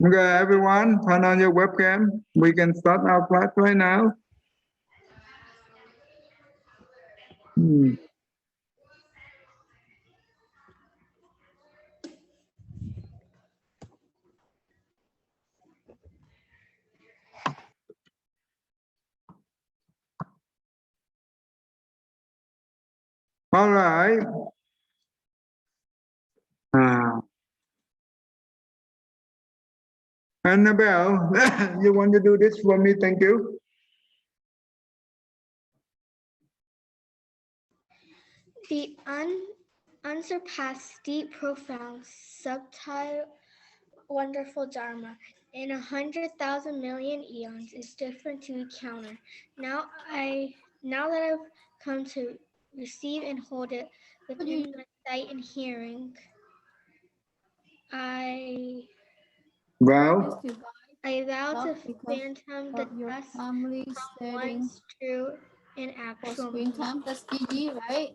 Okay, everyone, turn on your webcam. We can start our class right now. All right. Annabelle, you want to do this for me? Thank you. The unsurpassed, deep, profound, subtle, wonderful Dharma in 100,000 million eons is different to encounter. Now that I've come to receive and hold it within my sight and hearing, I Well, vow to phantom the dust from once true and actual. Springtime, that's Gigi, right?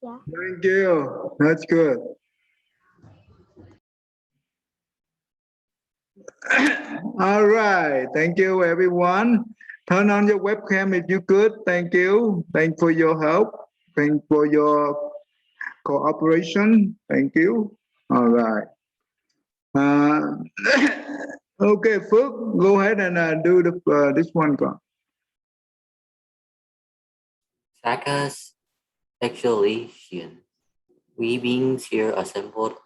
Yeah. Thank you. That's good. All right. Thank you, everyone. Turn on your webcam if you could. Thank you. Thanks for your help. Thanks for your cooperation. Thank you. All right. Okay, Phước, go ahead and do this one. Sakas exhalation. We beings here assembled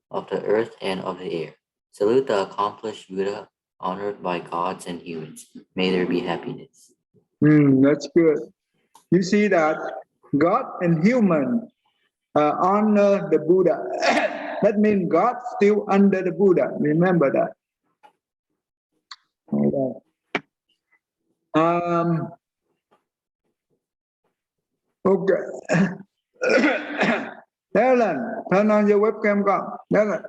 of the earth and of the air. Salute the accomplished Buddha, honored by gods and humans. May there be happiness. That's good. You see that God and human honor the Buddha. That means God still under the Buddha. Remember that. All right. Okay. Ellen, turn on your webcam. Ellen.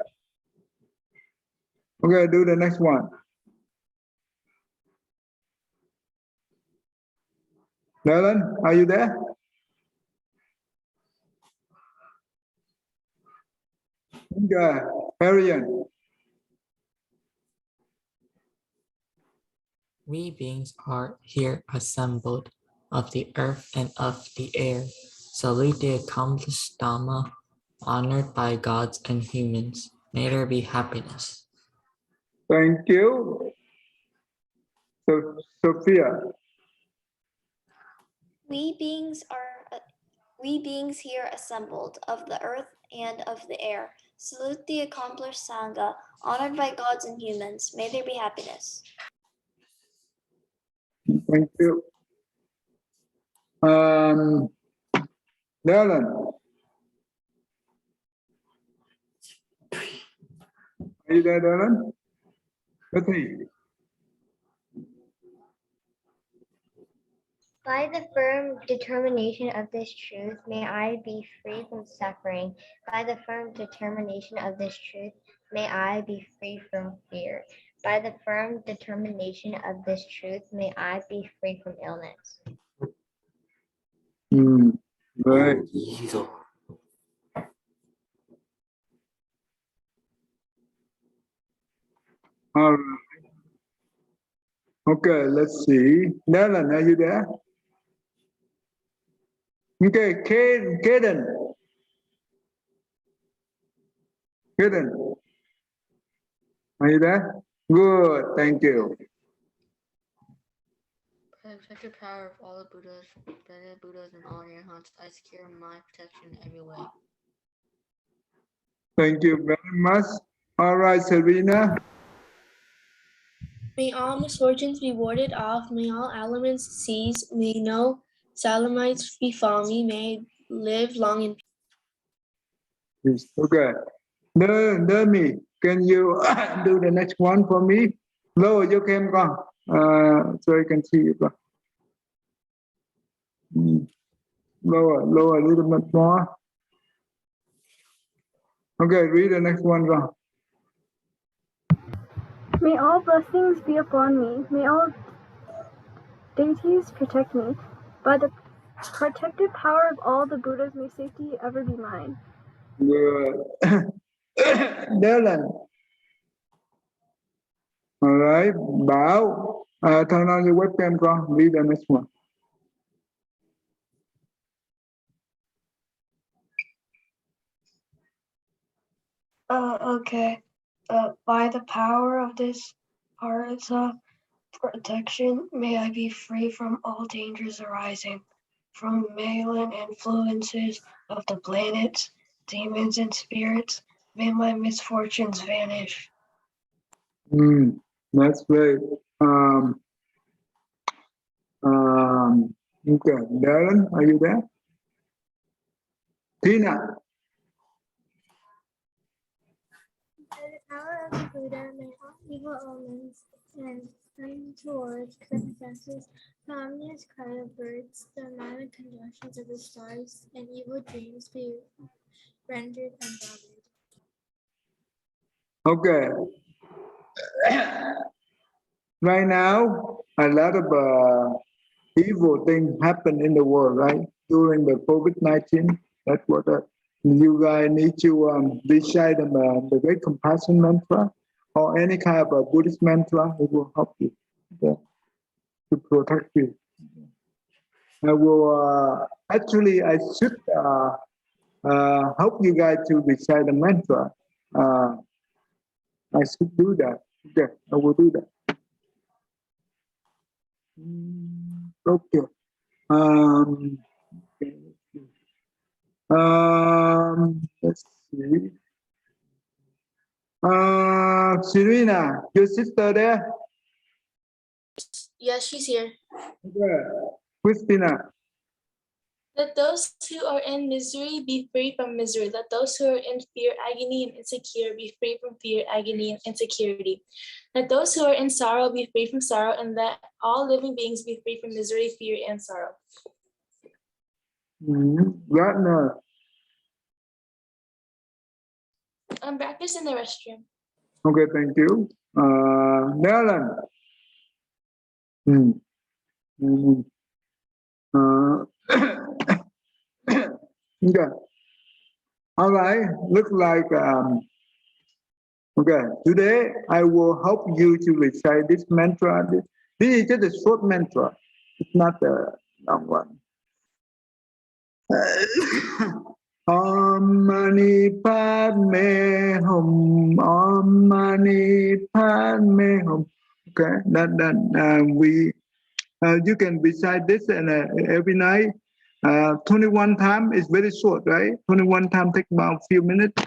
Okay, do the next one. Ellen, are you there? Okay, Arian. We beings are here assembled of the earth and of the air. Salute the accomplished Dhamma, honored by gods and humans. May there be happiness. Thank you. Sophia. We beings here assembled of the earth and of the air. Salute the accomplished Sangha, honored by gods and humans. May there be happiness. Thank you. Dylan. Are you there, Dylan? Let's see. By the firm determination of this truth, may I be free from suffering. By the firm determination of this truth, may I be free from fear. By the firm determination of this truth, may I be free from illness. Right. All right. Okay, let's see. Dylan, are you there? Okay, Kaden. Kaden. Are you there? Good, thank you. By the protective power of all the Buddhas, and all Arhats, I secure my protection in every way. Thank you very much. All right, Serena. May all misfortunes be warded off. May all elements cease. May no calamities befall me. May I live long in Yes. Okay. Nermi, can you do the next one for me? Lower your camera so I can see you. Lower a little bit more. Okay, read the next one. Go. May all blessings be upon me. May all deities protect me. By the protective power of all the Buddhas, may safety ever be mine. Good. Dylan. All right, Bảo, turn on your webcam, con. Read the next one. Okay. By the power of this Artha protection, may I be free from all dangers arising from malign influences of the planets, demons, and spirits. May my misfortunes vanish. That's great. Okay, Darren, are you there? Tina. By the power of the Buddha, may all evil omens and untoward circumstances, the ominous cry of birds, the violent conjunctions of the stars, and evil dreams be rendered unbothered. Okay. Right now, a lot of evil things happen in the world, right? During the COVID-19, that's what you guys need to recite the Great Compassion Mantra or any kind of a Buddhist mantra. It will help you to protect you. I will actually, I should help you guys to recite the mantra. I should do that. Okay, I will do that. Okay. Let's see. Serena, your sister there? Yes, she's here. Okay. Christina. Let those who are in misery be free from misery. Let those who are in fear, agony, and insecure be free from fear, agony, and insecurity. Let those who are in sorrow be free from sorrow, and let all living beings be free from misery, fear, and sorrow. Ratner. I'm breakfast in the restroom. Okay, thank you. Nellan. Okay. All right. Look like okay. Today I will help you to recite this mantra. This is just a short mantra. It's not a long one. Om Mani Padme Hum. Om Mani Padme Hum. Okay. That we. You can recite this and every night. 21 times is very short, right? 21 times take about a few minutes.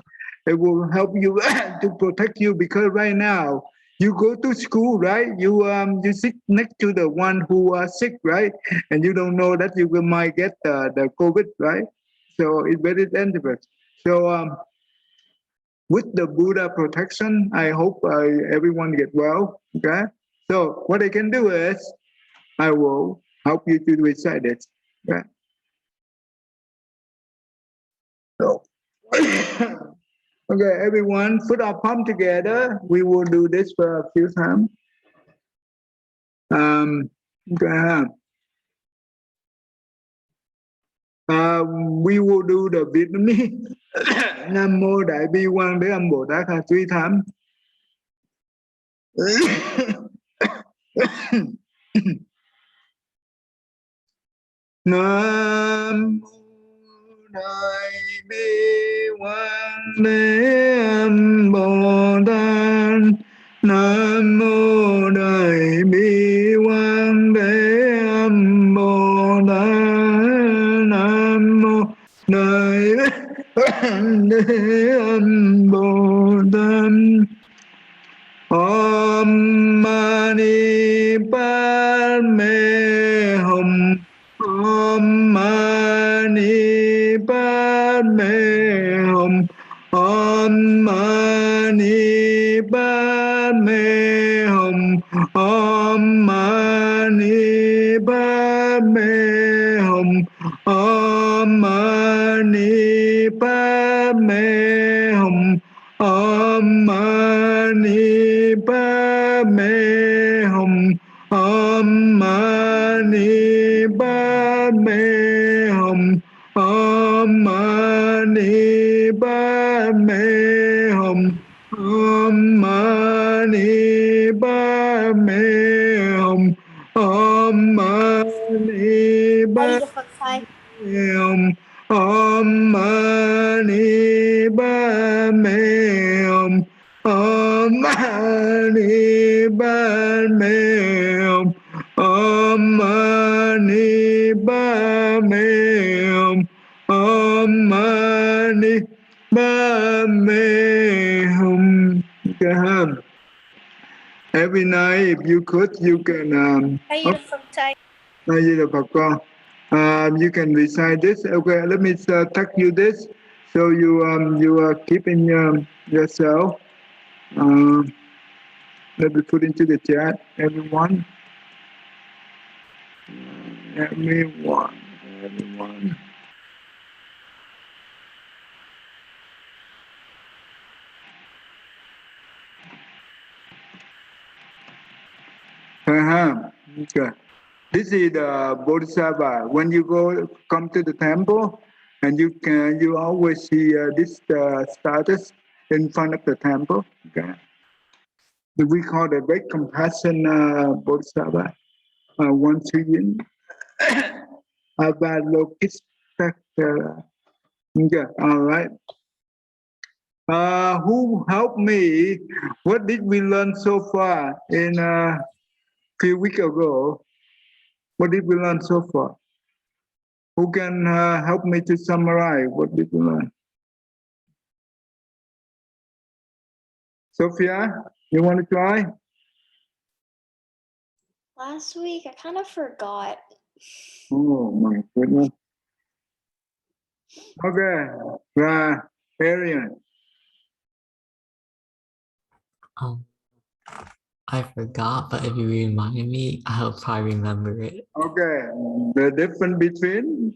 It will help you to protect you because right now you go to school, right? You sit next to the one who are sick, right? And you don't know that you might get the COVID, right? So it's very dangerous. So with the Buddha protection, I hope everyone get well. Okay. So what I can do is I will help you to recite it. Okay. So, okay, everyone, put our palm together. We will do this for a few times. Okay. We will do the Vietnamese. Nam mô Đại Bi Quang Thế Âm Bồ Tát 3 times. Nam mô Đại Bi Quang Thế Âm Bồ Tát. Nam mô Đại Bi Quang Thế Âm Bồ Tát. Nam mô Đại Bi Quang Thế Âm Bồ Tát. Om Mani Padme Hum. Om Mani Padme Hum. Om Mani Padme Hum. Om Mani Padme Hum. Om Mani Padme Hum. Om Mani Padme Hum. Om Mani Padme Hum. Om Mani Padme Hum. Om Mani Padme Padme Hum. Om Mani Padme Hum. Om Mani Padme Hum. Om Mani Padme Hum. Okay. Every night, if you could, you can. You can recite this. Okay, let me text you this, so you are keeping yourself. Let me put into the chat, everyone. Everyone. Okay. This is the Bodhisattva. When you come to the temple, and you always see this status in front of the temple. Okay. We call the great compassion Bodhisattva. One trillion. Avalokiteshvara. Okay. All right. Who helped me? What did we learn so far in a few weeks ago? What did we learn so far? Who can help me to summarize what did we learn? Sophia, you want to try? Last week, I kind of forgot. Oh my goodness. Okay, Arian. I forgot, but if you remind me, I'll probably remember it. Okay, the difference between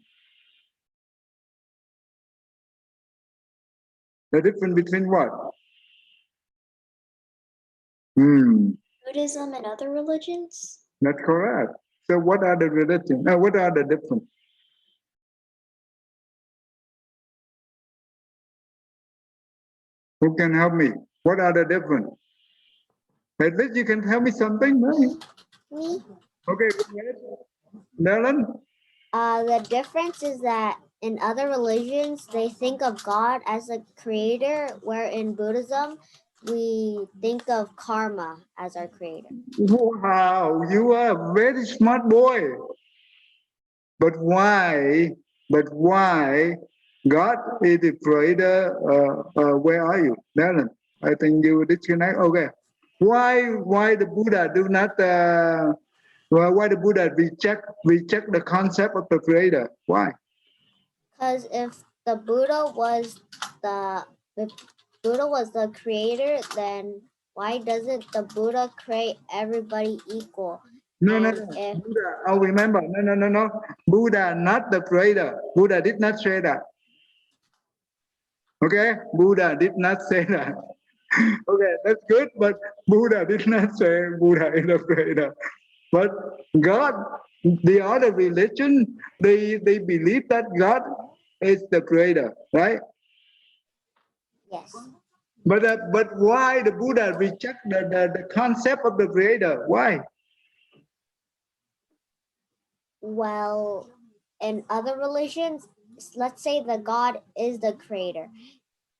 what? Buddhism and other religions? That's correct. So what are the religions? What are the difference? Who can help me? What are the difference? At least you can tell me something, right? Me? Okay, go ahead. Dylan? The difference is that in other religions, they think of God as a creator, where in Buddhism, we think of karma as our creator. Wow, you are a very smart boy. But why? God is the creator? Where are you, Dylan? I think you disconnect. Okay. Why the Buddha do not? Why the Buddha reject the concept of the creator? Why? Because if the Buddha was the creator, then why doesn't the Buddha create everybody equal? No. If Buddha, remember. No. Buddha not the creator. Buddha did not say that. Okay, Buddha did not say that. Okay, that's good, but Buddha did not say Buddha is the creator. But God, the other religion, they believe that God is the creator, right? yes, But why the Buddha reject the concept of the creator? Why? well, in other religions, let's say the God is the creator.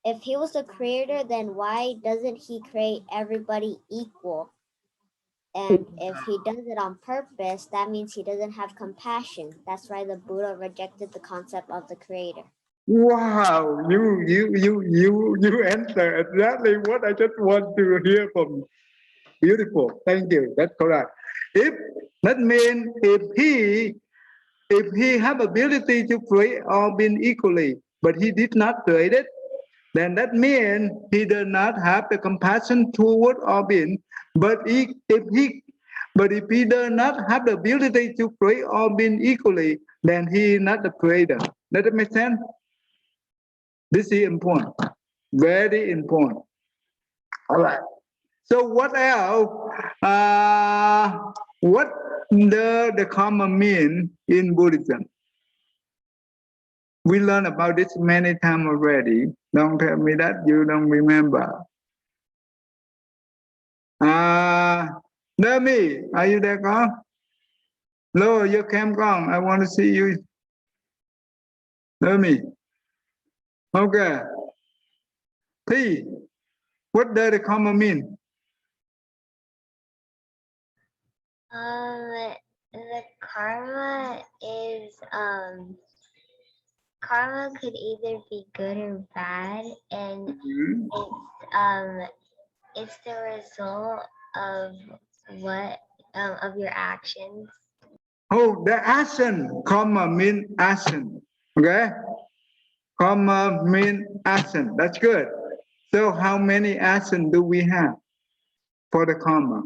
If he was the creator, then why doesn't he create everybody equal? And if he does it on purpose, that means he doesn't have compassion. That's why the Buddha rejected the concept of the creator. Wow, you answer exactly what I just want to hear from you. Beautiful, thank you. That's correct. If that means if he have ability to create all being equally, but he did not create it, then that means he does not have the compassion toward all being. But if he does not have the ability to create all being equally, then he is not the creator. Does that make sense? This is important, very important. All right. So what else? What the karma mean in Buddhism? We learned about this many times already. Don't tell me that you don't remember. Nami, are you there, Con? Lower your cam, Con. I want to see you. Nami. Okay. T, what does the karma mean? The karma is karma could either be good or bad, and it's the result of what of your actions. Oh, the action. Karma mean action. Okay? Karma mean action. That's good. So how many action do we have for the karma?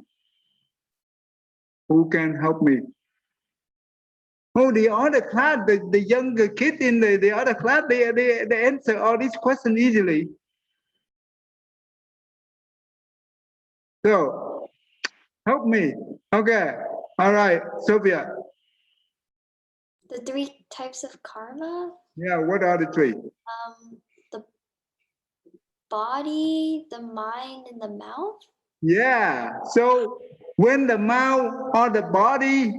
Who can help me? Oh, the other class, the younger kid in the other class, they answer all these questions easily. So, help me. Okay. All right, Sophia. The 3 types of karma? Yeah, what are the 3? The body, the mind, and the mouth? Yeah. So when the mouth or the body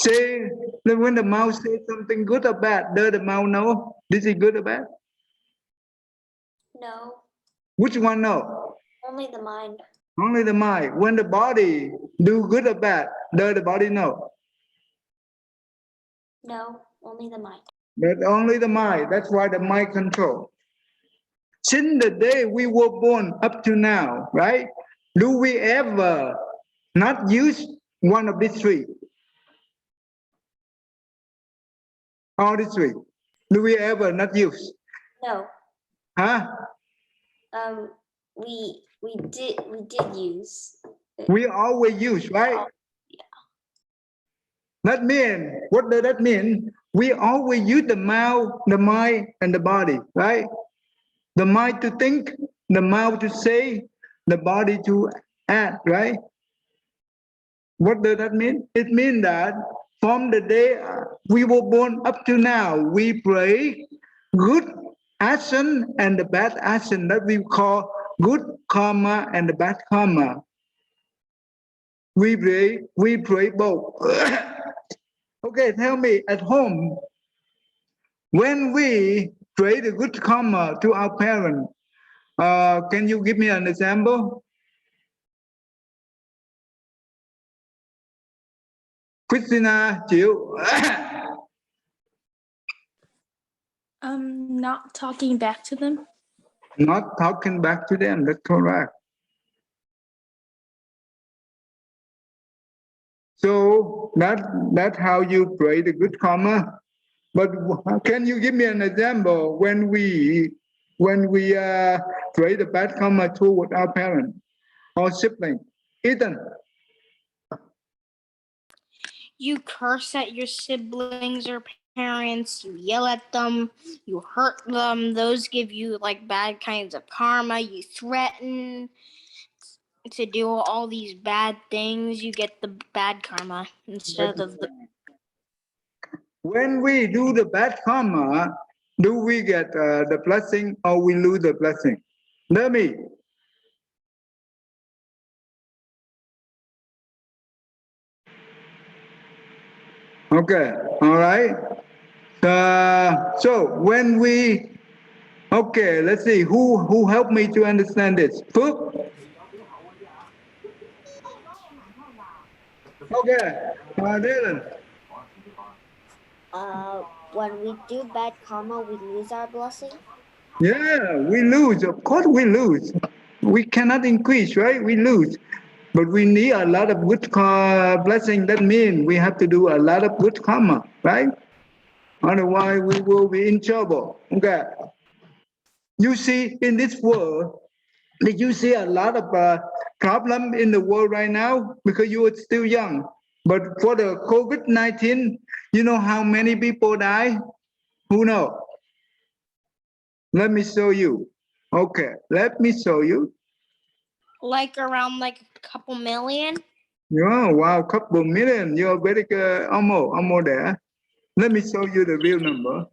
say, when the mouth say something good or bad, does the mouth know this is good or bad? No, Which one know? only the mind. Only the mind. When the body do good or bad, does the body know? No, only the mind. But only the mind. That's why the mind control. Since the day we were born up to now, right? Do we ever not use one of these 3? All these 3. Do we ever not use? No. Huh? We did use. We always use, right? Yeah. That means, what does that mean? We always use the mouth, the mind, and the body, right? The mind to think, the mouth to say, the body to act, right? What does that mean? It means that from the day we were born up to now, we play good action and the bad action that we call good karma and the bad karma. We play both. Okay, tell me at home, when we pray the good karma to our parents, can you give me an example? Christina, Jill. Not talking back to them. Not talking back to them, that's correct. So that's how you pray the good karma. But can you give me an example when we pray the bad karma toward our parents or sibling? Ethan. You curse at your siblings or parents, you yell at them, you hurt them. Those give you like bad kinds of karma. You threaten to do all these bad things, you get the bad karma instead of the. When we do the bad karma, do we get the blessing or we lose the blessing? Let me. Okay, all right. So when we, okay, let's see, who helped me to understand this? Phước? Okay, Dylan. When we do bad karma, we lose our blessing. Yeah, we lose. Of course we lose. We cannot increase, right? We lose. But we need a lot of good blessing. That means we have to do a lot of good karma, right? Otherwise, we will be in trouble. Okay. You see, in this world, did you see a lot of problem in the world right now? Because you are still young. But for the COVID-19, you know how many people die? Who know? Let me show you. Okay, let me show you. Like around like a couple million? Yeah, wow, couple million. You're very good. Almost there. Let me show you the real number.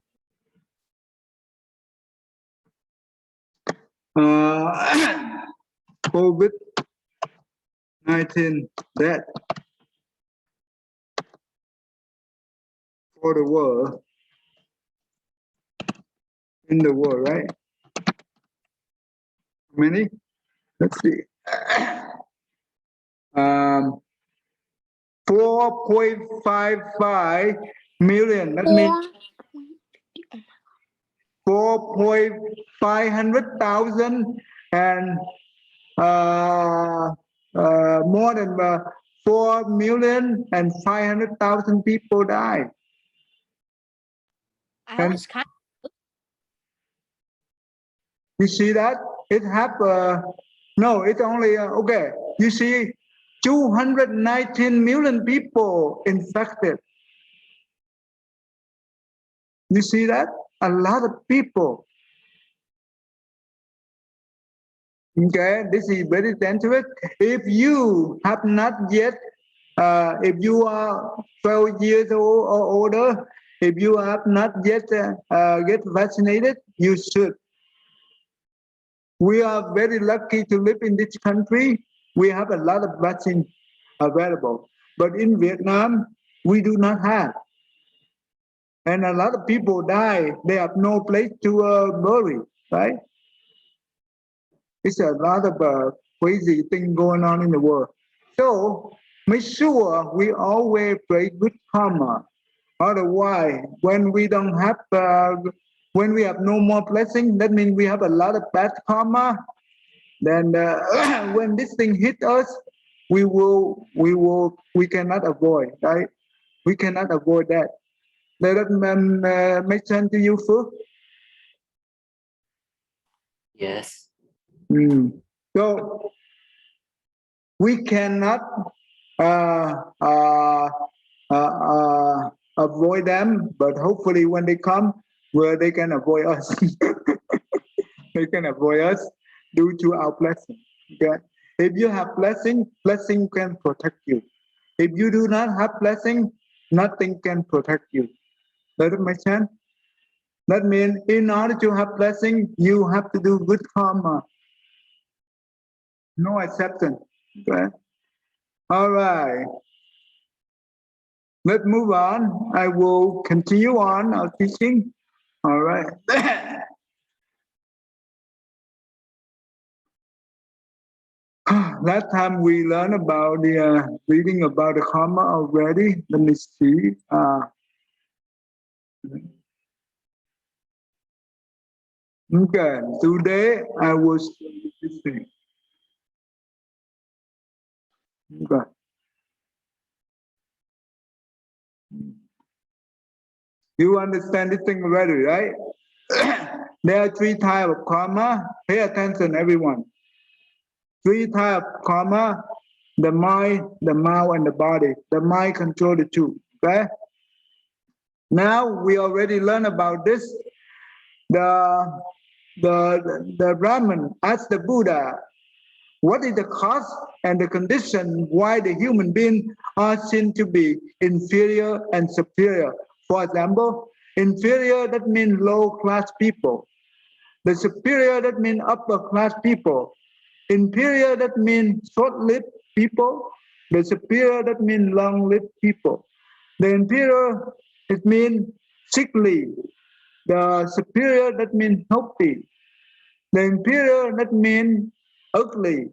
COVID-19 death for the world, in the world, right? Many? Let's see. 4.55 million. That means 4.500,000 and more than 4,500,000 people die. I was kind You see that? It have no, it's only okay. You see 219 million people infected. You see that? A lot of people. Okay, this is very dangerous. If you have not yet, if you are 12 years old or older, if you have not yet get vaccinated, you should. We are very lucky to live in this country. We have a lot of vaccine available. But in Vietnam, we do not have. And a lot of people die. They have no place to bury, right? It's a lot of crazy thing going on in the world. So make sure we always pray good karma. Otherwise, when we don't have, when we have no more blessing, that means we have a lot of bad karma. Then when this thing hit us, we cannot avoid, right? We cannot avoid that. Does that make sense to you, Phước? Yes. So we cannot avoid them, but hopefully when they come, well, they can avoid us. They can avoid us due to our blessing. Okay? If you have blessing, blessing can protect you. If you do not have blessing, nothing can protect you. Does it make sense? That means in order to have blessing, you have to do good karma. No exception. Okay? All right. Let's move on. I will continue on our teaching. All right. Last time we learned about the reading about the karma already. Let me see. Okay, today I was listening. Okay. You understand this thing already, right? There are three types of karma. Pay attention, everyone. Three types of karma: the mind, the mouth, and the body. The mind controls the two. Okay. Now we already learned about this. The Brahman asked the Buddha, what is the cause and the condition why the human beings are seen to be inferior and superior? For example, inferior, that means low class people. The superior, that means upper class people. Inferior, that means short-lived people. The superior, that means long-lived people. The inferior, it means sickly. The superior, that means healthy. The inferior, that means ugly.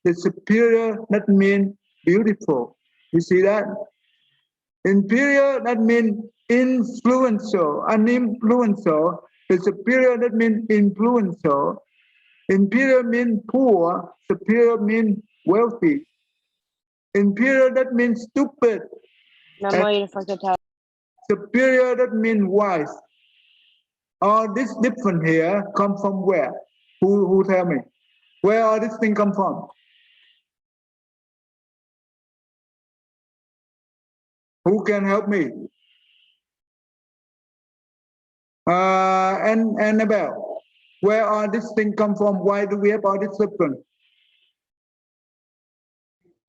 The superior, that means beautiful. You see that? Inferior, that means influential, uninfluential. The superior, that means influential. Inferior means poor, superior means wealthy. Inferior, that means stupid. Superior, that means wise. All this different here come from where? Who tell me? Where all this thing come from? Who can help me? And Annabelle, where all this thing come from? Why do we have all this different?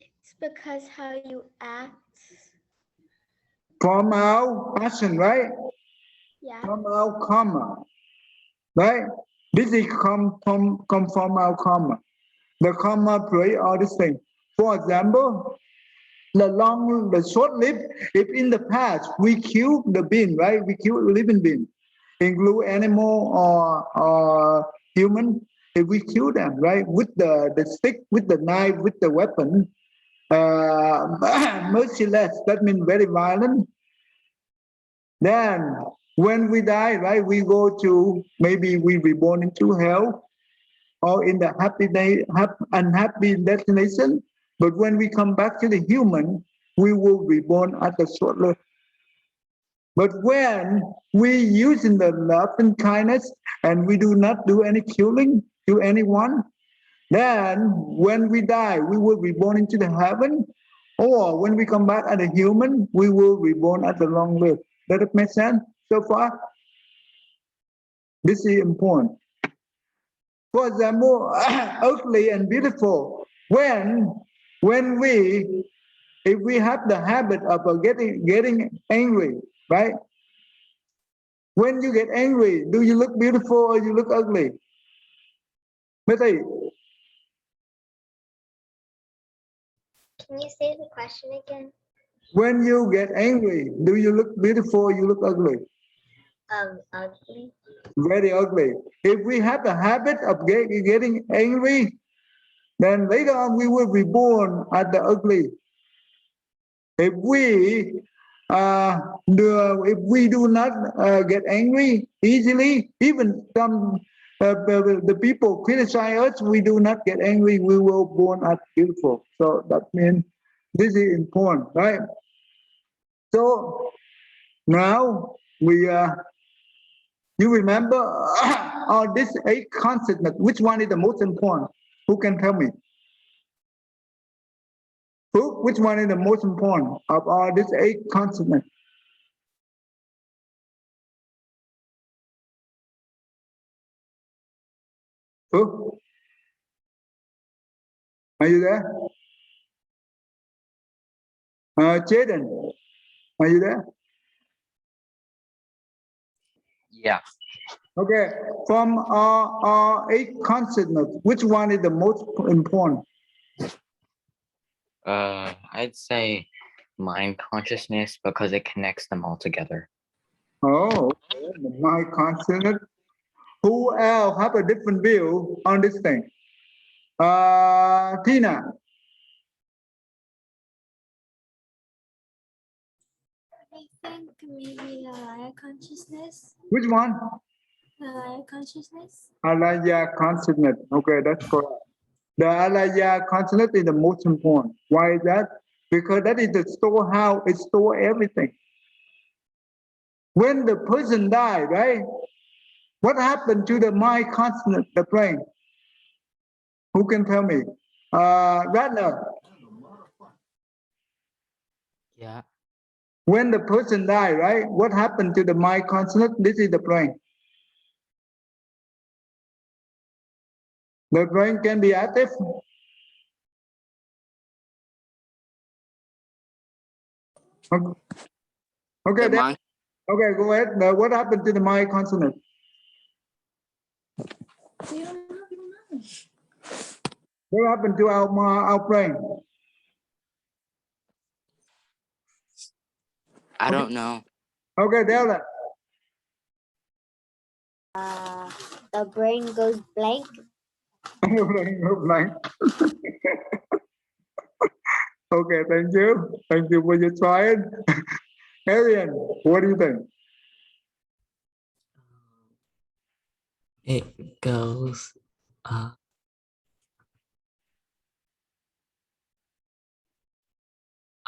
It's because how you act. From our action, right? Yeah. From our karma, right? This is come from our karma. The karma play all these things. For example, the short-lived, if in the past we kill the being, right? We kill living being, include animal or human. if we kill them, right, with the stick, with the knife, with the weapon, merciless, that means very violent. Then when we die, right, we go to, maybe we reborn into hell or in the unhappy destination. But when we come back to the human, we will reborn at the short life. But when we using the love and kindness and we do not do any killing to anyone, then when we die, we will reborn into the heaven. Or when we come back as a human, we will reborn at the long life. Does it make sense so far? This is important. For example, ugly and beautiful. When we, if we have the habit of getting angry, right? When you get angry, do you look beautiful or you look ugly? Mati, Can you say the question again? when you get angry, do you look beautiful or you look ugly? Ugly. Very ugly. If we have the habit of getting angry, then later on we will be born as the ugly. If we do not get angry easily, even some the people criticize us, we do not get angry, we will born as beautiful. So that means this is important, right? So now we you remember all these 8 consonants, which one is the most important? Who can tell me? Which one is the most important of all these 8 consonants? Who? Are you there? Jaden, are you there? Yeah. Okay, from our 8 consonants, which one is the most important? I'd say mind consciousness because it connects them all together. Oh, the mind consonant. Who else have a different view on this thing? Tina. I think maybe the Alaya consciousness. Which one? The Alaya consciousness. Alaya consonant. Okay, that's correct. The alaya consonant is the most important. Why is that? Because that is the storehouse. It stores everything. When the person died, right? What happened to the mind consonant, the brain? Who can tell me? Ratner. Yeah. When the person died, right? What happened to the mind consonant? This is the brain. The brain can be active. Okay, okay, go ahead. Now, what happened to the mind consonant? What happened to our brain? I don't know. Okay, Della. The brain goes blank. Blank. Okay, thank you. Thank you for your trying. Arian, what do you think? It goes I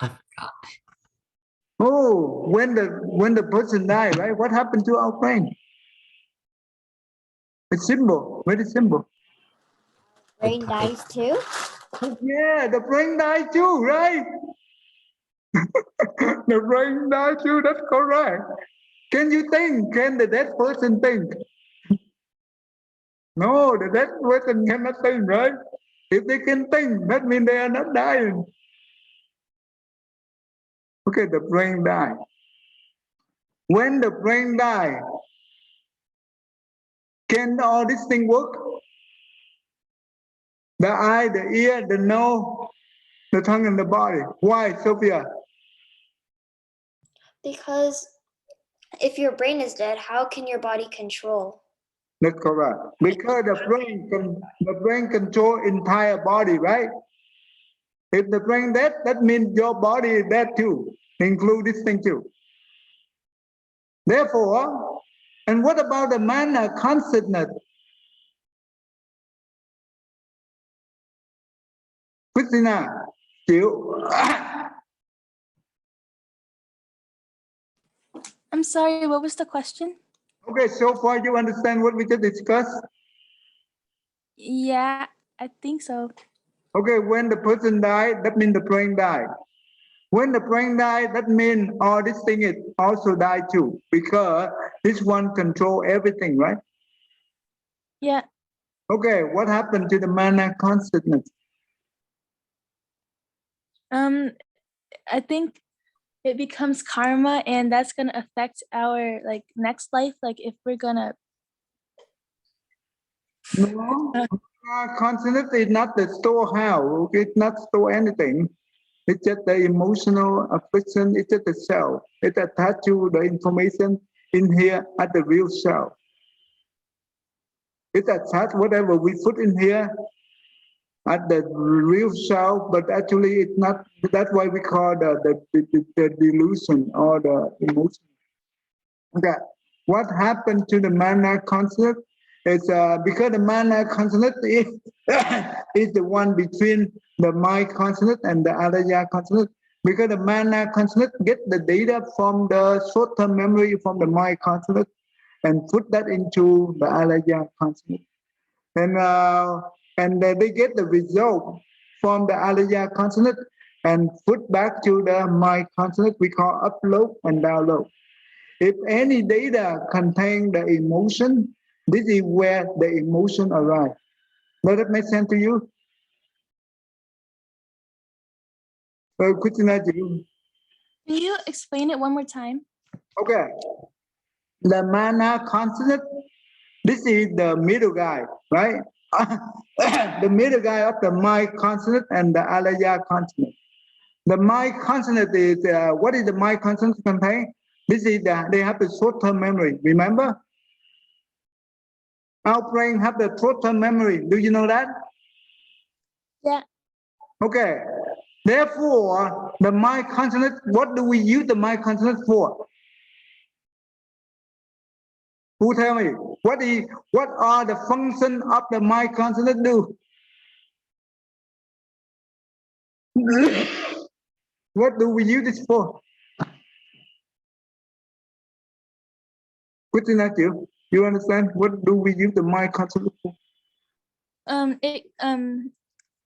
forgot. Oh, when the person died, right? What happened to our brain? It's simple, very simple. Brain dies too. Yeah, the brain died too, right? The brain died too, that's correct. Can you think? Can the dead person think? No, the dead person cannot think, right? If they can think, that means they are not dying. Okay, the brain died. When the brain died, can all these things work? The eye, the ear, the nose, the tongue, and the body. Why, Sophia? Because if your brain is dead, how can your body control? That's correct. Because the brain control entire body, right? If the brain dead, that means your body is dead too, include this thing too. Therefore, and what about the mana consciousness? Christina, chịu. I'm sorry, what was the question? Okay, so far you understand what we just discussed? Yeah, I think so. Okay, when the person died, that means the brain died. When the brain died, that means all this thing is also died too, because this one control everything, right? Yeah. Okay, what happened to the mana consciousness? I think it becomes karma, and that's gonna affect our like next life. Like if we're gonna. No, consciousness is not the storehouse. It's not store anything. It's just the emotional affliction. It's just the cell. It's attached to the information in here at the real cell. It's attached whatever we put in here at the real self, but actually it's not. That's why we call the delusion or the emotion. Okay, what happened to the mana concept is because the mana concept is, is the one between the mind concept and the alaya concept. Because the mana concept get the data from the short-term memory from the mind concept and put that into the alaya concept. And they get the result from the alaya consonant and put back to the my consonant we call upload and download. If any data contain the emotion, this is where the emotion arrives. Does that make sense to you? Christina, Can you explain it one more time? okay. The mana consonant, this is the middle guy, right? The middle guy of the my consonant and the alaya consonant. The my consonant is, what is the my consonant contain? This is they have the short-term memory, remember? Our brain have the short-term memory, do you know that? Yeah. Okay, therefore, the my consonant, what do we use the my consonant for? Who tell me? What are the function of the my consonant do? What do we use this for? Christina, you understand? What do we use the my consonant for? It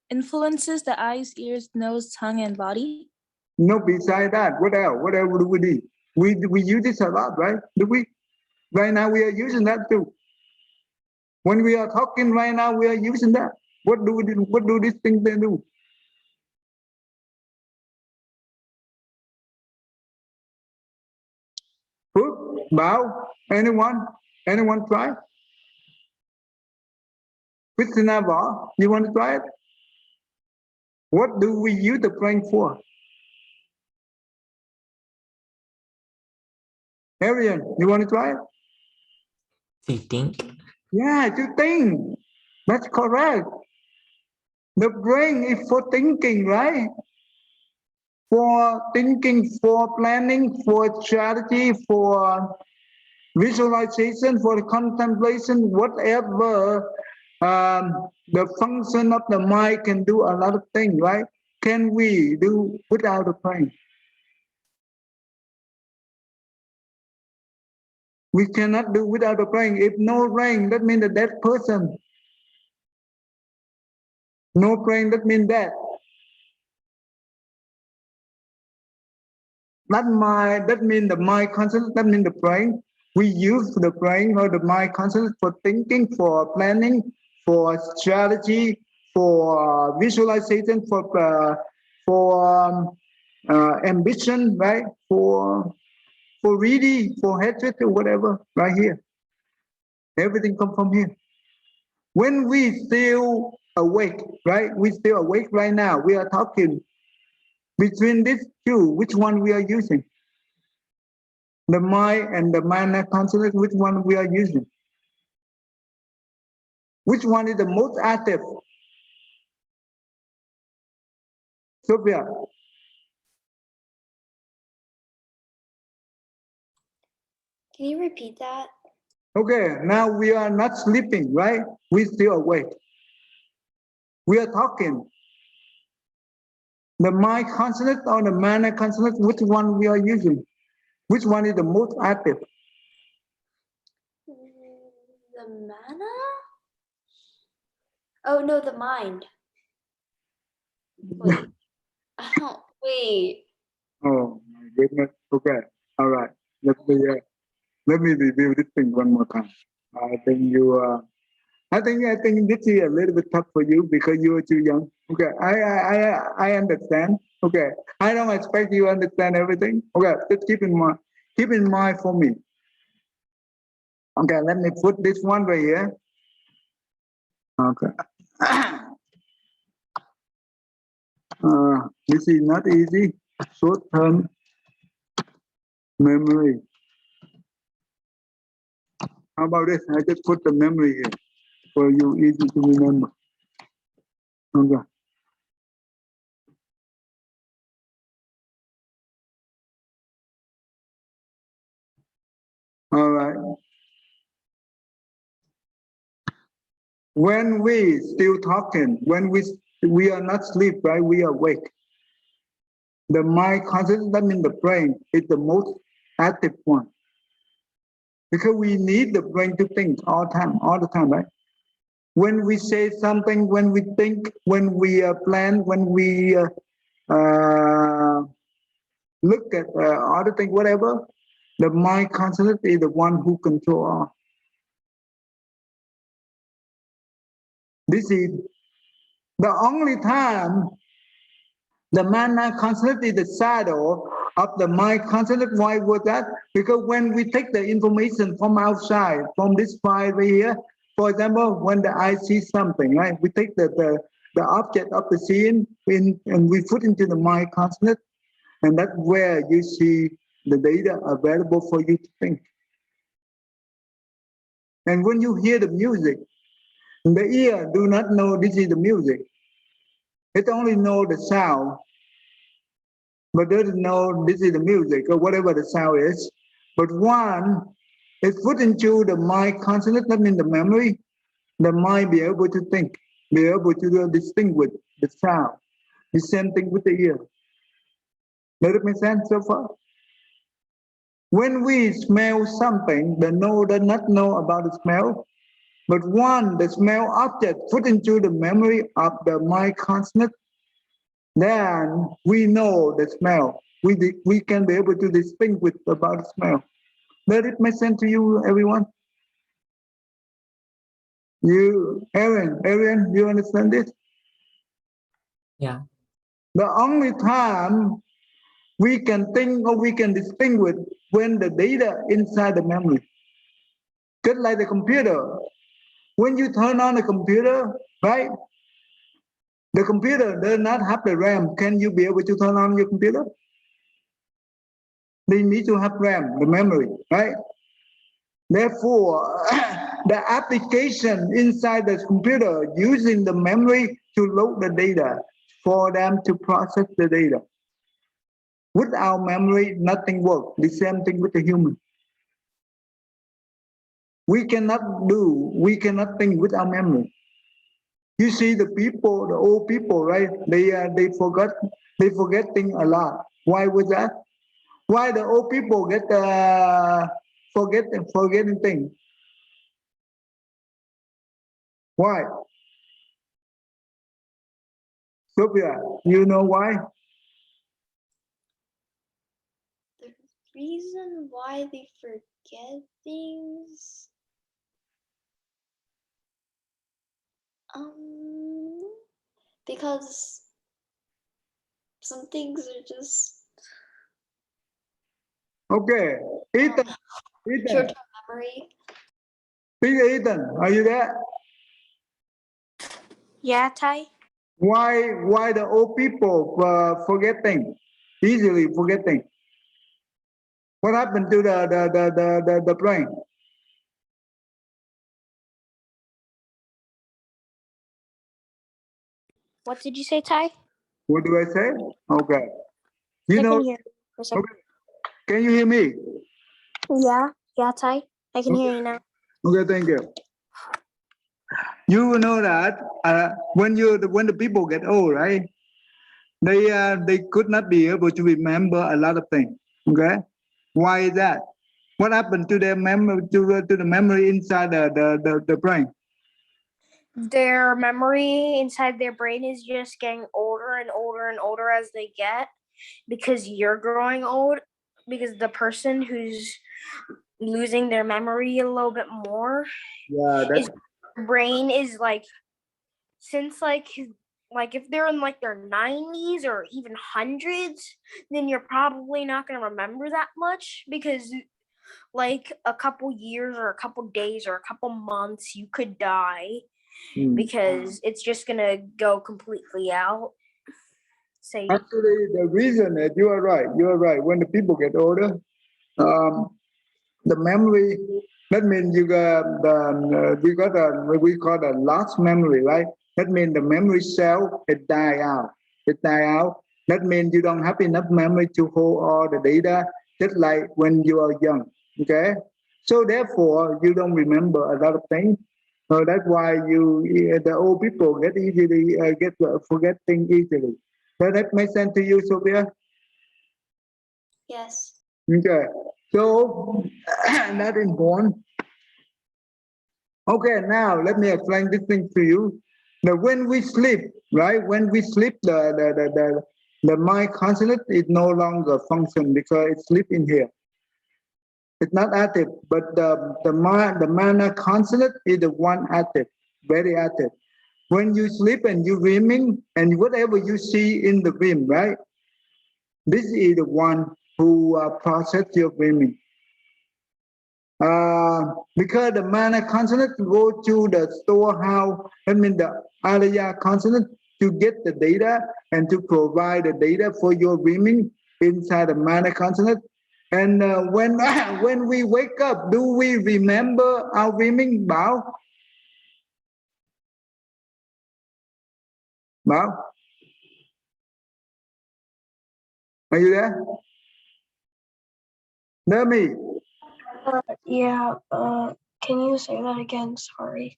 influences the eyes, ears, nose, tongue, and body. No, beside that, what else? What else do we do? We use this a lot, right? Do we? Right now we are using that too. When we are talking right now, we are using that. What do we do? What do these things they do? Phước, Bảo, anyone? Anyone try? Christina Võ, you want to try it? What do we use the brain for? Arian, you want to try it? To think. Yeah, to think. That's correct. The brain is for thinking, right? For thinking, for planning, for strategy, for visualization, for contemplation, whatever. The function of the mind can do a lot of things, right? Can we do without the brain? We cannot do without the brain. If no brain, that means a dead person. No brain, that means dead. That means the mind consciousness, that means the brain. We use the brain or the mind consciousness for thinking, for planning, for strategy, for visualization, for ambition, right? For greedy, for hatred, or whatever, right here. Everything comes from here. When we still awake, right? We still awake right now. We are talking between these two. Which one we are using? The mind and the mana consciousness. Which one we are using? Which one is the most active? Sophia. Can you repeat that? Okay, now we are not sleeping, right? We still awake. We are talking. The mind consonant or the manner consonant, which one we are using? Which one is the most active? The mana? Oh no, the mind. Wait. I don't wait. Oh my goodness. Okay. All right. Let me review this thing one more time. I think you I think this is a little bit tough for you because you are too young. Okay. I understand. Okay. I don't expect you to understand everything. Okay, just keep in mind for me. Okay, let me put this one right here. Okay. This is not easy. Short-term memory. How about this? I just put the memory here for you, easy to remember. Okay. All right. When we still talking, when we are not sleep, right? We are awake. The mind consciousness, that means the brain, is the most active one. Because we need the brain to think all the time, right? When we say something, when we think, when we plan, when we look at other things, whatever, the mind consciousness is the one who control all. This is the only time the mana consciousness is the shadow of the mind consciousness. Why was that? Because when we take the information from outside, from this file right here, for example, when the eye sees something, right? We take the object of the scene and we put into the mind consciousness, and that's where you see the data available for you to think. And when you hear the music, the ear do not know this is the music. It only know the sound, but doesn't know this is the music or whatever the sound is. But one is put into the mind consciousness, that means the memory, the mind be able to think, be able to distinguish the sound. The same thing with the ear. Does it make sense so far? When we smell something, the nose does not know about the smell, but one, the smell object put into the memory of the mind consciousness, then we know the smell. We can be able to distinguish about the smell. Does it make sense to you, everyone? Aaron, you understand this? Yeah. The only time we can think or we can distinguish when the data inside the memory. Just like the computer. When you turn on the computer, right? The computer does not have the RAM. Can you be able to turn on your computer? They need to have RAM, the memory, right? Therefore, the application inside the computer using the memory to load the data for them to process the data. Without memory, nothing works. The same thing with the human. We cannot think without memory. You see the people, the old people, right? They forget things a lot. Why was that? Why the old people get forgetting things? Why? Sophia, you know why? The reason why they forget things. Because some things are just Okay, Ethan, short-term memory. Ethan, are you there? Yeah, Ty? Why the old people forgetting, easily forgetting? What happened to the brain? What did you say, Ty? What do I say? Okay. You I know, can hear you for a second. okay. Can you hear me? Yeah, Ty. I can hear you now. Okay, thank you. You know that when the people get old, right? They could not be able to remember a lot of things. Okay, why is that? What happened to their memory to the memory inside the brain? Their memory inside their brain is just getting older and older and older as they get, because you're growing old, because the person who's losing their memory a little bit more, Yeah, his brain is like, since like if they're in like their 90s or even hundreds, then you're probably not going to remember that much, because like a couple years or a couple days or a couple months you could die, because it's just going to go completely out. Say, actually, the reason is you are right. You are right. When the people get older, the memory, that means you got we call the lost memory, right? That means the memory cell it die out. It die out. That means you don't have enough memory to hold all the data, just like when you are young. Okay, so therefore you don't remember a lot of things. So that's why the old people get easily forget things easily. Does that make sense to you, Sophia? Yes. Okay, so that's important. Okay, now let me explain this thing to you. Now, when we sleep, right? When we sleep, the mind consciousness is no longer function because it sleep in here. It's not active, but the mana consciousness is the one active, very active. When you sleep and you dreaming, and whatever you see in the dream, right? This is the one who process your dreaming. Because the mana consonant go to the storehouse, that means the alaya consonant, to get the data and to provide the data for your dreaming inside the mana consonant. And when when we wake up, do we remember our dreaming, Bao? Bao? Are you there? Nami? Yeah, can you say that again? Sorry.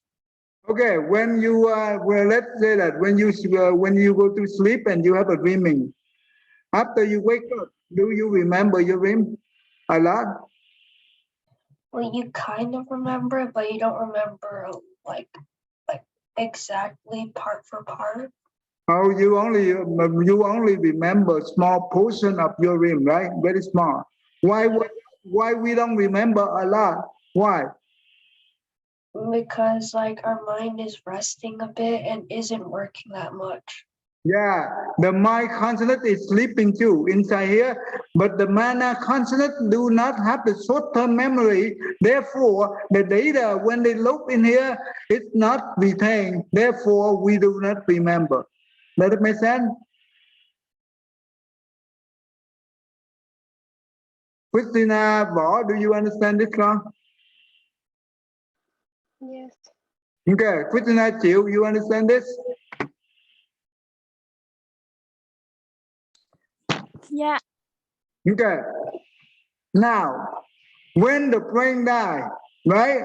Okay, when you well, let's say that when you go to sleep and you have a dreaming, after you wake up, do you remember your dream a lot? Well, you kind of remember it, but you don't remember like exactly part for part. Oh, you only remember small portion of your dream, right? Very small. Why we don't remember a lot? Why? Because like our mind is resting a bit and isn't working that much. Yeah, the mind consciousness is sleeping too inside here, but the mana consciousness do not have the short-term memory. Therefore, the data when they look in here, it's not retained. Therefore, we do not remember. Does it make sense? Christina, Bo, do you understand this one? Yes. Okay, Christina, Chiu, you understand this? yeah. Okay. Now, when the brain die, right?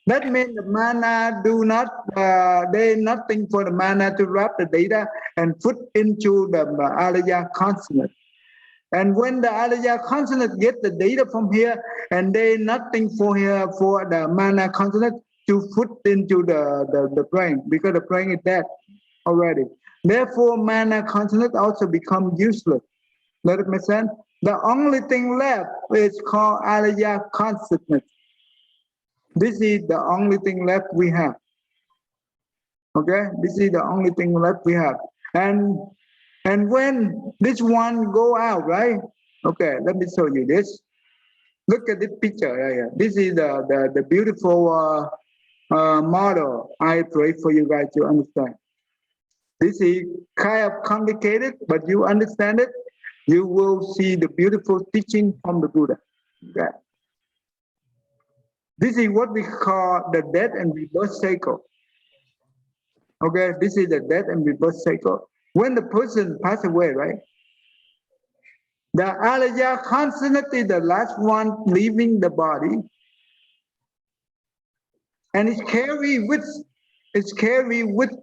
That means the mana do not, they nothing for the mana to wrap the data and put into the alaya consonant. And when the alaya consonant get the data from here, and they nothing for here for the mana consonant to put into the brain, because the brain is dead already. Therefore, mana consonant also become useless. Let it make sense? The only thing left is called alaya consciousness. This is the only thing left we have. Okay, this is the only thing left we have. And when this one go out, right? Okay, let me show you this. Look at this picture right here. This is the beautiful model I pray for you guys to understand. This is kind of complicated, but you understand it, you will see the beautiful teaching from the Buddha. Okay. This is what we call the death and rebirth cycle. Okay, this is the death and rebirth cycle. When the person passes away, right? The alaya consciousness is the last one leaving the body, and it's carried with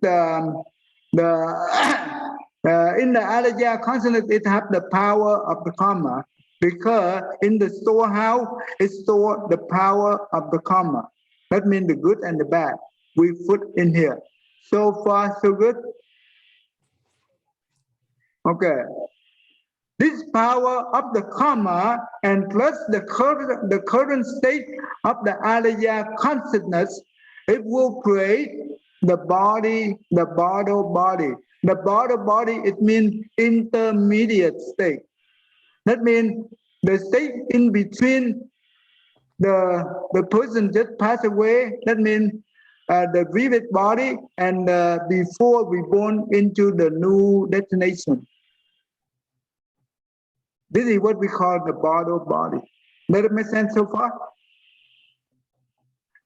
the in the alaya consciousness it have the power of the karma, because in the storehouse it store the power of the karma. That means the good and the bad we put in here. So far so good. Okay. This power of the karma and plus the current state of the alaya consciousness, it will create the body, the body. The body, it means intermediate state. That means the state in between the person just passed away. That means the vivid body and before we born into the new destination. This is what we call the body. Does it make sense so far?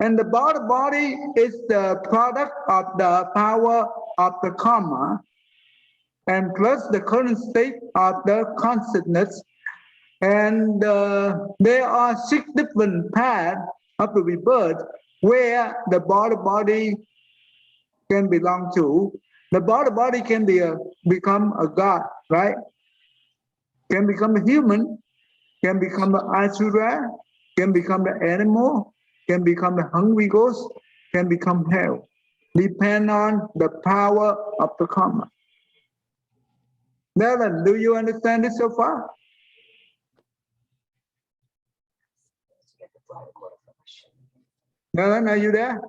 And the body is the product of the power of the karma and plus the current state of the consciousness. And there are 6 different paths of the rebirth where the body can belong to. The body can become a god, right? Can become a human, can become the asura, can become the animal, can become the hungry ghost, can become hell. Depend on the power of the karma. Nevin, do you understand this so far? Nevin, are you there?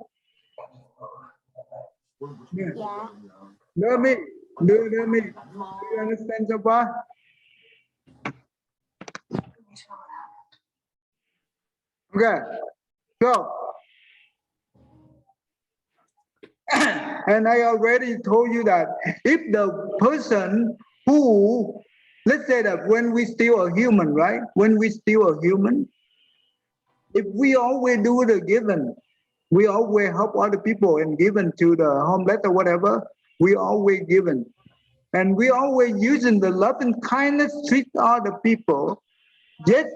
Yeah. Nami, do you understand so far? Okay, so, and I already told you that if the person who, let's say that when we still a human, right? When we still a human, if we always do the given, we always help other people and given to the homeless or whatever, we always given. And we always using the love and kindness treat other people. Yet,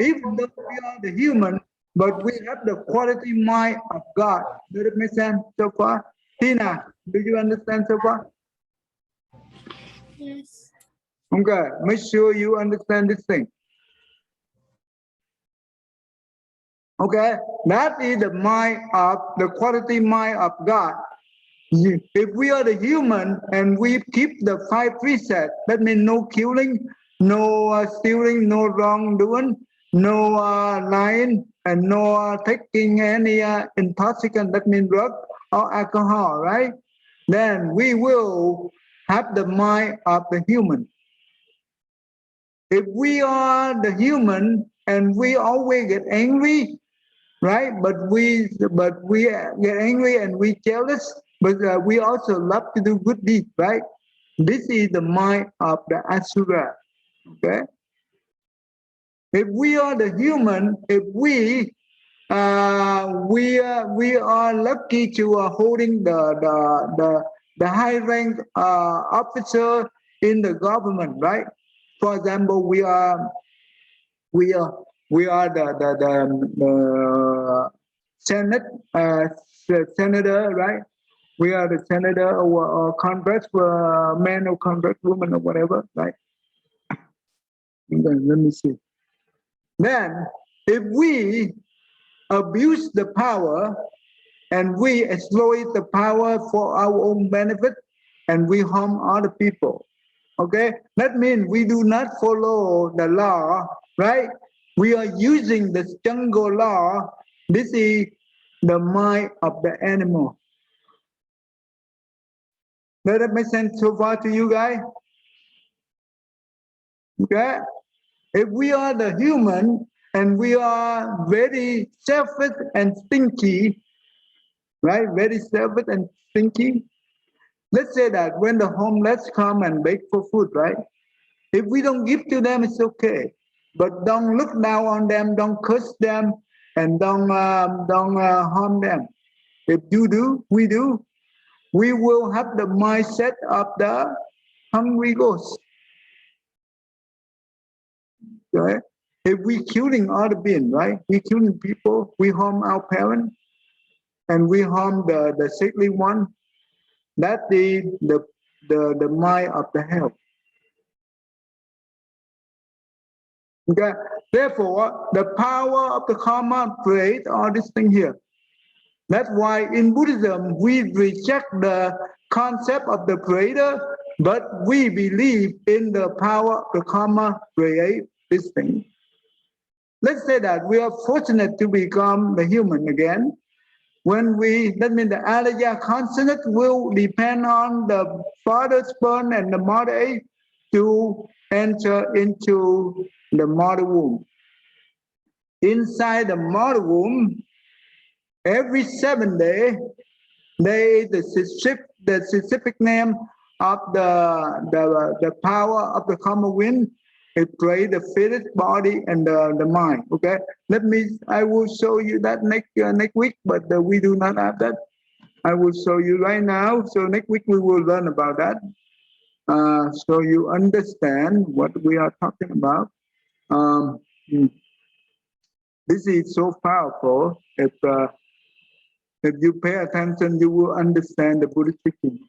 even though we are the human, but we have the quality mind of God. Does it make sense so far? Tina, do you understand so far? Yes. Okay, make sure you understand this thing. Okay, that is the mind of the quality mind of God. If we are the human and we keep the 5 precepts, that means no killing, no stealing, no wrongdoing, no lying, and no taking any intoxicant, that means drug or alcohol, right? Then we will have the mind of the human. If we are the human and we always get angry, right? But we get angry and we jealous, but we also love to do good deeds, right? This is the mind of the asura. Okay. If we are the human, if we are lucky to holding the high rank officer in the government, right? For example, we are the Senate, senator, right? We are the senator or Congress, man or Congress woman or whatever, right? Then, let me see. Then, if we abuse the power and we exploit the power for our own benefit and we harm other people, okay? That means we do not follow the law, right? We are using the jungle law. This is the mind of the animal. Does that make sense so far to you guys? Okay? If we are the human and we are very selfish and stinky, right? Very selfish and stinky. Let's say that when the homeless come and beg for food, right? If we don't give to them, it's okay. But don't look down on them, don't curse them, and don't harm them. If you do, we do. we will have the mindset of the hungry ghost. Right? If we killing other beings, right? We killing people, we harm our parents, and we harm the sickly one. That is the mind of the hell. Okay. Therefore, the power of the karma create all this thing here. That's why in Buddhism we reject the concept of the creator, but we believe in the power of the karma create this thing. Let's say that we are fortunate to become the human again. When that means the Alaya consonant will depend on the father's sperm and the mother egg to enter into the mother womb. Inside the mother womb, every 7 days, the specific name of the power of the common wind. It creates the physical body and the mind. Okay, I will show you that next week, but we do not have that. I will show you right now. So next week we will learn about that. So you understand what we are talking about. This is so powerful. If you pay attention, you will understand the Buddhist teaching.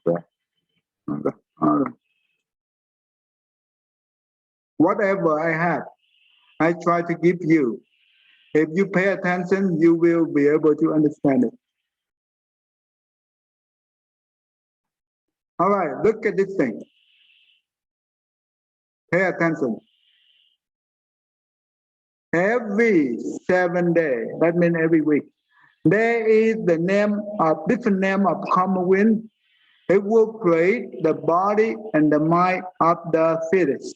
Whatever I have, I try to give you. If you pay attention, you will be able to understand it. All right, look at this thing. Pay attention. Every 7 days, that means every week, there is the different name of common wind. It will create the body and the mind of the fetus.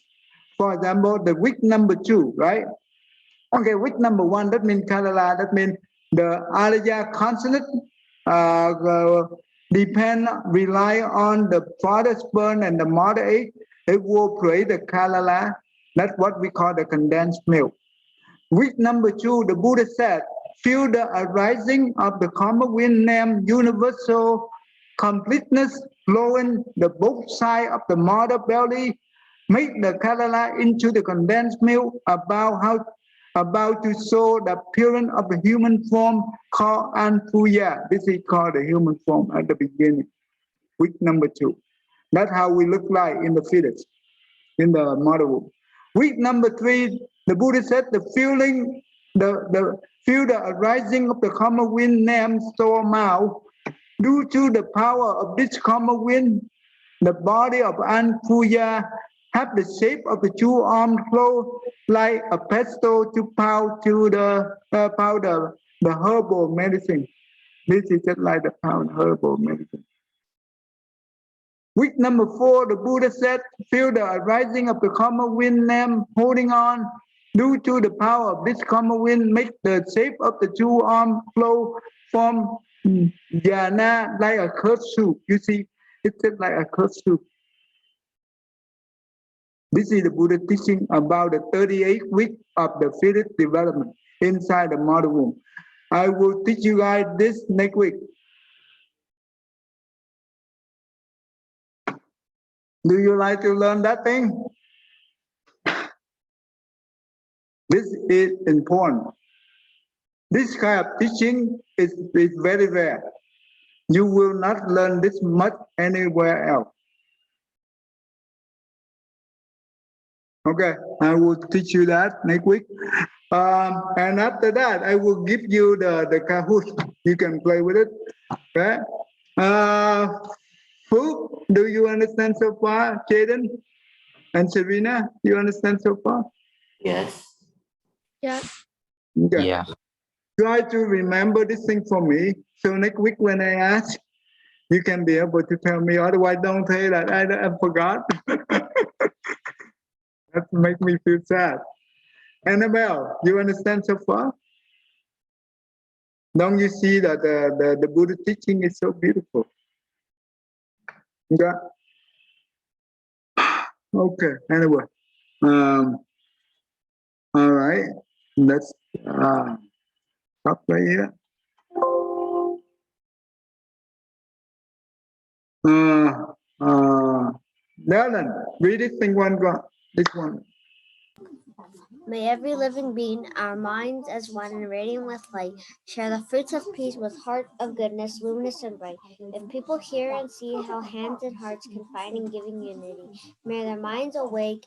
For example, the week number 2, right? Okay, week number 1, that means Kalala, that means the Alaya consonant rely on the father's sperm and the mother egg. It will create the Kalala. That's what we call the condensed milk. Week number 2, the Buddha said, feel the arising of the common wind named universal completeness flowing the both sides of the mother belly, make the Kalala into the condensed milk about to show the appearance of a human form called Anpuya. This is called the human form at the beginning. Week number 2. That's how we look like in the fetus, in the mother womb. Week number 3, the Buddha said feel the arising of the common wind named storm out. Due to the power of this common wind, the body of Anpuya have the shape of the 2 armed claw like a pestle to pound to the powder, the herbal medicine. This is just like the pound herbal medicine. Week number 4, the Buddha said, feel the arising of the common wind named holding on. Due to the power of this common wind, make the shape of the 2 armed claw form jhana like a curved soup. You see, it's just like a curved soup. This is the Buddha teaching about the 38 week of the fetus development inside the mother womb. I will teach you guys this next week. Do you like to learn that thing? This is important. This kind of teaching is very rare. You will not learn this much anywhere else. Okay, I will teach you that next week. And after that, I will give you the Kahoot. You can play with it. Okay. Fu, do you understand so far? Jaden and Serena, you understand so far? Yes. Yeah. Okay. Yeah. Try to remember this thing for me. So next week when I ask, you can be able to tell me. Otherwise, don't say that I forgot. That makes me feel sad. Annabelle, you understand so far? Don't you see that the Buddha teaching is so beautiful? Yeah. Okay. Anyway, all right. Let's stop right here. Dylan, read it in one go. This one. May every living being, our minds as one and radiant with light, share the fruits of peace with heart of goodness, luminous and bright. If people hear and see how hands and hearts confide in giving unity, may their minds awake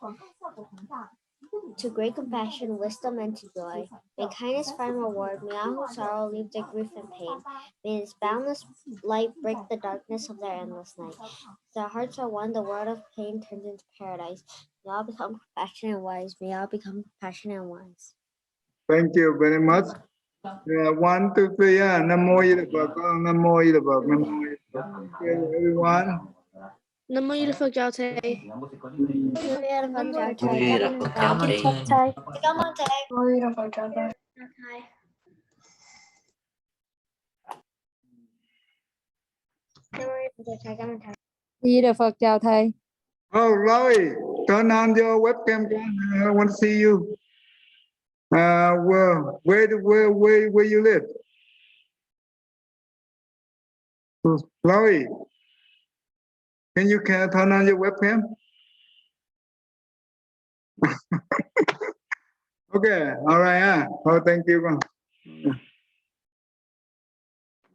to great compassion, wisdom, and to joy. May kindness find reward. May all who sorrow leave their grief and pain. May this boundless light break the darkness of their endless night. As our hearts are one, the world of pain turns into paradise. May all become compassionate and wise. May all become compassionate and wise. Thank you very much. 1, 2, 3. Namo Yida Bhagwan, Namo Yida Bhagwan, Namo Yida Bhagwan. Thank you, everyone. Namo Yida Phật Chào Thầy. Di Đà Phật chào thầy. Oh, Chloe, turn on your webcam. I want to see you. Where you live? Chloe, can you turn on your webcam? Okay, all right. Oh, thank you.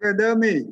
Okay, Demi.